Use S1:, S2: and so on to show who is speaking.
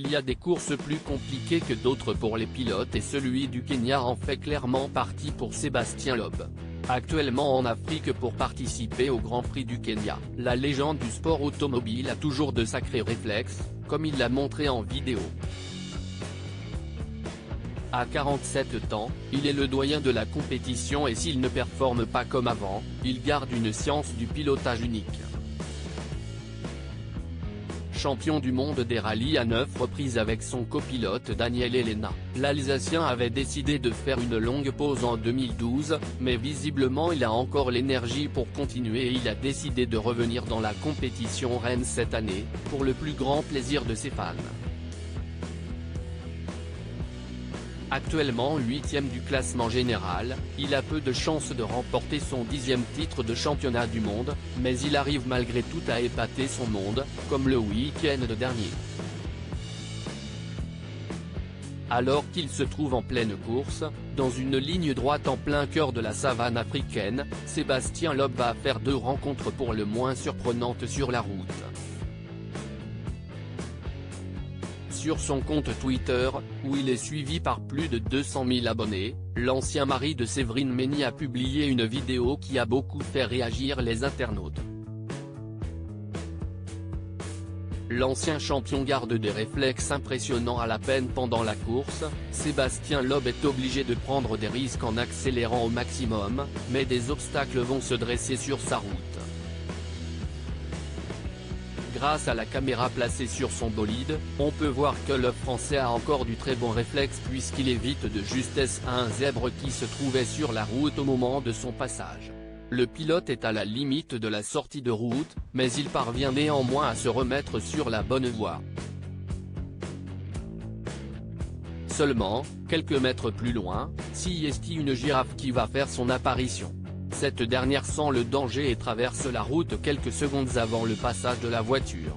S1: Il y a des courses plus compliquées que d'autres pour les pilotes et celui du Kenya en fait clairement partie pour Sébastien Loeb. Actuellement en Afrique pour participer au Grand Prix du Kenya, la légende du sport automobile a toujours de sacrés réflexes, comme il l'a montré en vidéo. À 47 ans, il est le doyen de la compétition et s'il ne performe pas comme avant, il garde une science du pilotage unique. Champion du monde des rallyes à 9 reprises avec son copilote Daniel Elena, l'Alsacien avait décidé de faire une longue pause en 2012, mais visiblement il a encore l'énergie pour continuer et il a décidé de revenir dans la compétition reine cette année, pour le plus grand plaisir de ses fans. Actuellement 8e du classement général, il a peu de chances de remporter son 10e titre de championnat du monde, mais il arrive malgré tout à épater son monde, comme le week-end dernier. Alors qu'il se trouve en pleine course, dans une ligne droite en plein cœur de la savane africaine, Sébastien Loeb va faire 2 rencontres pour le moins surprenantes sur la route. Sur son compte Twitter, où il est suivi par plus de 200 000 abonnés, l'ancien mari de Séverine Menny a publié une vidéo qui a beaucoup fait réagir les internautes. L'ancien champion garde des réflexes impressionnants à la peine pendant la course. Sébastien Loeb est obligé de prendre des risques en accélérant au maximum, mais des obstacles vont se dresser sur sa route. Grâce à la caméra placée sur son bolide, on peut voir que le Français a encore du très bon réflexe puisqu'il évite de justesse un zèbre qui se trouvait sur la route au moment de son passage. Le pilote est à la limite de la sortie de route, mais il parvient néanmoins à se remettre sur la bonne voie. Seulement, quelques mètres plus loin, s'y est une girafe qui va faire son apparition. Cette dernière sent le danger et traverse la route quelques secondes avant le passage de la voiture.